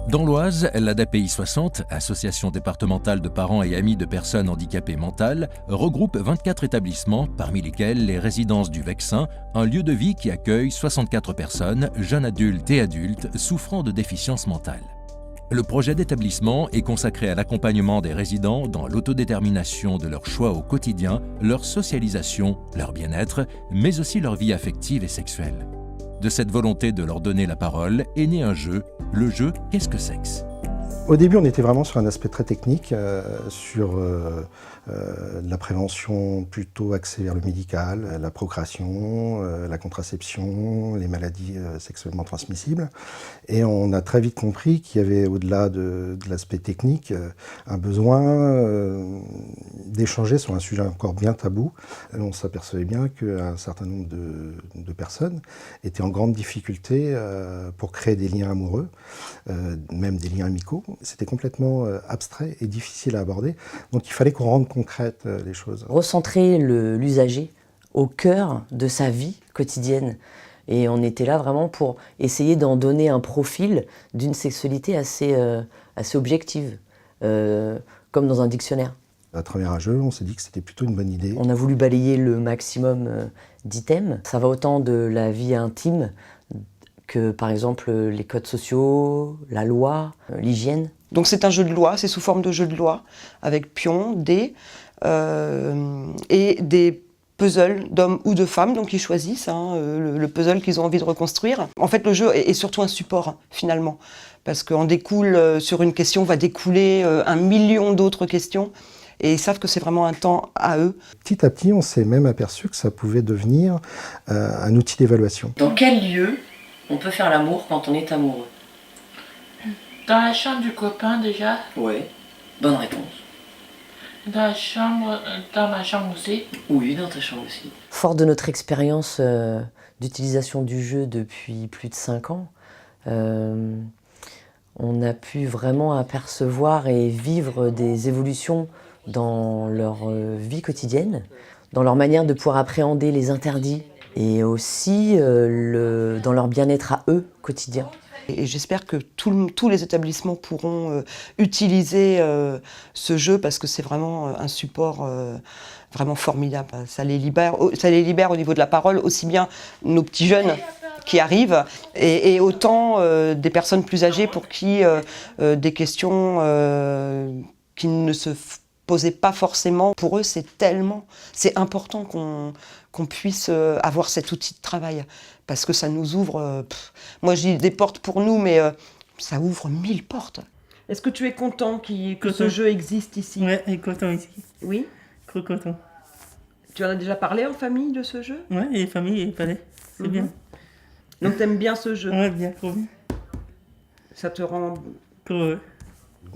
Dans l'Oise, l'ADAPI 60, Association départementale de parents et amis de personnes handicapées mentales, regroupe 24 établissements, parmi lesquels les résidences du Vexin, un lieu de vie qui accueille 64 personnes, jeunes adultes et adultes, souffrant de déficience mentale. Le projet d'établissement est consacré à l'accompagnement des résidents dans l'autodétermination de leurs choix au quotidien, leur socialisation, leur bien-être, mais aussi leur vie affective et sexuelle. De cette volonté de leur donner la parole est né un jeu, le jeu Qu'est-ce que sexe ? Au début, on était vraiment sur un aspect très technique, sur la prévention plutôt axée vers le médical, la procréation, la contraception, les maladies sexuellement transmissibles. Et on a très vite compris qu'il y avait, au-delà de l'aspect technique, un besoin d'échanger sur un sujet encore bien tabou. On s'apercevait bien qu'un certain nombre de personnes étaient en grande difficulté pour créer des liens amoureux, même des liens amicaux. C'était complètement abstrait et difficile à aborder, donc il fallait qu'on rende concrètes les choses. Recentrer l'usager au cœur de sa vie quotidienne. Et on était là vraiment pour essayer d'en donner un profil d'une sexualité assez objective, comme dans un dictionnaire. À travers un jeu, on s'est dit que c'était plutôt une bonne idée. On a voulu balayer le maximum d'items. Ça va autant de la vie intime que par exemple les codes sociaux, la loi, l'hygiène. Donc c'est un jeu de loi, c'est sous forme de jeu de loi, avec pions, dés et des puzzles d'hommes ou de femmes, donc ils choisissent le puzzle qu'ils ont envie de reconstruire. En fait, le jeu est surtout un support, finalement, parce qu'en découle, sur une question va découler 1 million d'autres questions, et ils savent que c'est vraiment un temps à eux. Petit à petit, on s'est même aperçu que ça pouvait devenir un outil d'évaluation. Dans quel lieu on peut faire l'amour quand on est amoureux? Dans la chambre du copain déjà. Oui, bonne réponse. Dans ma chambre aussi. Oui, dans ta chambre aussi. Fort de notre expérience d'utilisation du jeu depuis plus de 5 ans, on a pu vraiment apercevoir et vivre des évolutions dans leur vie quotidienne, dans leur manière de pouvoir appréhender les interdits et aussi dans leur bien-être à eux quotidien. Et j'espère que tous les établissements pourront utiliser ce jeu parce que c'est vraiment un support vraiment formidable. Ça les libère au niveau de la parole, aussi bien nos petits jeunes qui arrivent et autant des personnes plus âgées pour qui des questions qui ne se posaient pas forcément. Pour eux, c'est important qu'on puisse avoir cet outil de travail. Parce que ça nous ouvre, moi je dis des portes pour nous, mais ça ouvre 1000 portes. Est-ce que tu es content que ce jeu existe ici? Oui, il est content ici. Oui? Trop content. Tu en as déjà parlé en famille de ce jeu? Oui, et famille et palais, c'est bien. Donc t'aimes bien ce jeu? Oui, bien, trop bien. Ça te rend...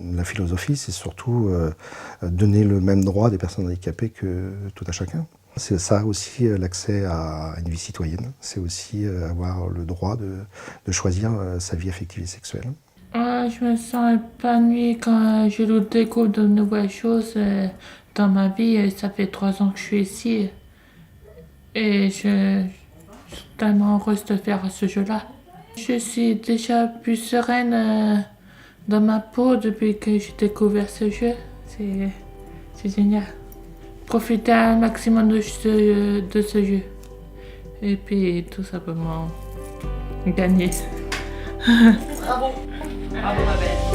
La philosophie, c'est surtout donner le même droit des personnes handicapées que tout à chacun. C'est ça aussi l'accès à une vie citoyenne, c'est aussi avoir le droit de choisir sa vie affective et sexuelle. Je me sens épanouie quand je découvre de nouvelles choses dans ma vie. Ça fait 3 ans que je suis ici et je suis tellement heureuse de faire ce jeu-là. Je suis déjà plus sereine dans ma peau depuis que j'ai découvert ce jeu. C'est génial. Profiter un maximum de ce jeu. Et puis tout simplement gagner. Bravo. Bravo ma belle.